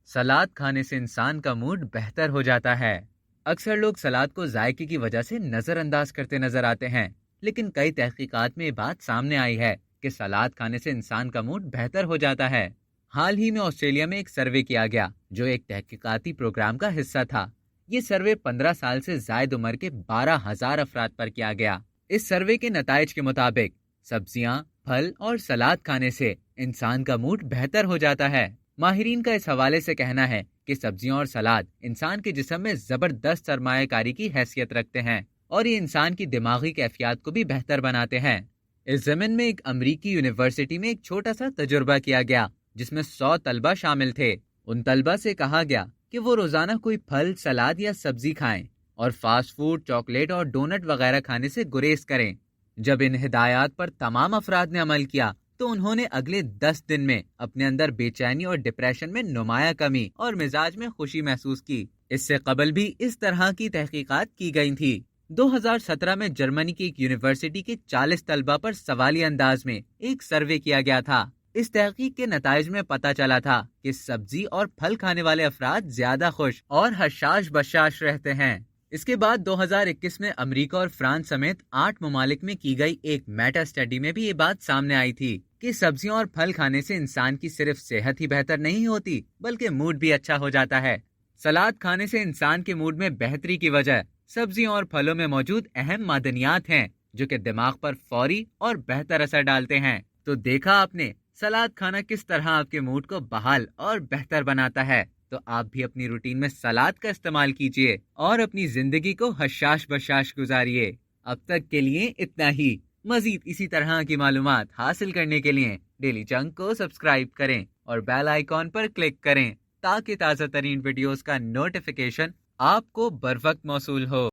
सलाद खाने से इंसान का मूड बेहतर हो जाता है। अक्सर लोग सलाद को जायके की वजह से नज़रअंदाज करते नजर आते हैं, लेकिन कई तहकीकात में ये बात सामने आई है कि सलाद खाने से इंसान का मूड बेहतर हो जाता है। हाल ही में ऑस्ट्रेलिया में एक सर्वे किया गया जो एक तहकीकाती प्रोग्राम का हिस्सा था। ये सर्वे 15 साल से जायद उम्र के 12,000 अफराद पर किया गया। इस सर्वे के नताइज के मुताबिक सब्जियां, फल और सलाद खाने से इंसान का मूड बेहतर हो जाता है। माहिरीन का इस हवाले से कहना है कि सब्जियां और सलाद इंसान के जिस्म में जबरदस्त सरमायाकारी की हैसियत रखते हैं और ये इंसान की दिमागी कैफियत को भी बेहतर बनाते हैं। इस ज़मीन में एक अमरीकी यूनिवर्सिटी में एक छोटा सा तजुर्बा किया गया जिसमें 100 तलबा शामिल थे। उन तलबा से कहा गया कि वो रोजाना कोई फल, सलाद या सब्जी खाएं और फास्ट फूड, चॉकलेट और डोनट वगैरह खाने से गुरेज करें। जब इन हिदायत पर तमाम अफराद ने अमल किया तो उन्होंने अगले 10 दिन में अपने अंदर बेचैनी और डिप्रेशन में नुमाया कमी और मिजाज में खुशी महसूस की। इससे कबल भी इस तरह की तहकीकात की गई थी। 2017 में जर्मनी की एक यूनिवर्सिटी के 40 तलबा पर सवाली अंदाज में एक सर्वे किया गया था। इस तहकीक के नताइज में पता चला था कि सब्जी और फल खाने वाले अफराद ज्यादा खुश और हशाश बशाश रहते हैं। इसके बाद 2021 में अमेरिका और फ्रांस समेत 8 ममालिक में की गई एक मेटा स्टडी में भी ये बात सामने आई थी कि सब्जियां और फल खाने से इंसान की सिर्फ सेहत ही बेहतर नहीं होती बल्कि मूड भी अच्छा हो जाता है। सलाद खाने से इंसान के मूड में बेहतरी की वजह सब्जियों और फलों में मौजूद अहम मादनियात हैं जो कि दिमाग पर फौरी और बेहतर असर डालते हैं। तो देखा आपने सलाद खाना किस तरह आपके मूड को बहाल और बेहतर बनाता है। तो आप भी अपनी रूटीन में सलाद का इस्तेमाल कीजिए और अपनी जिंदगी को हशाश बशाश गुजारिए। अब तक के लिए इतना ही। मजीद इसी तरह की मालूमात हासिल करने के लिए डेली जंक को सब्सक्राइब करें और बेल आइकॉन पर क्लिक करें ताकि ताज़ा तरीन वीडियोस का नोटिफिकेशन आपको बर वक्त मौसूल हो।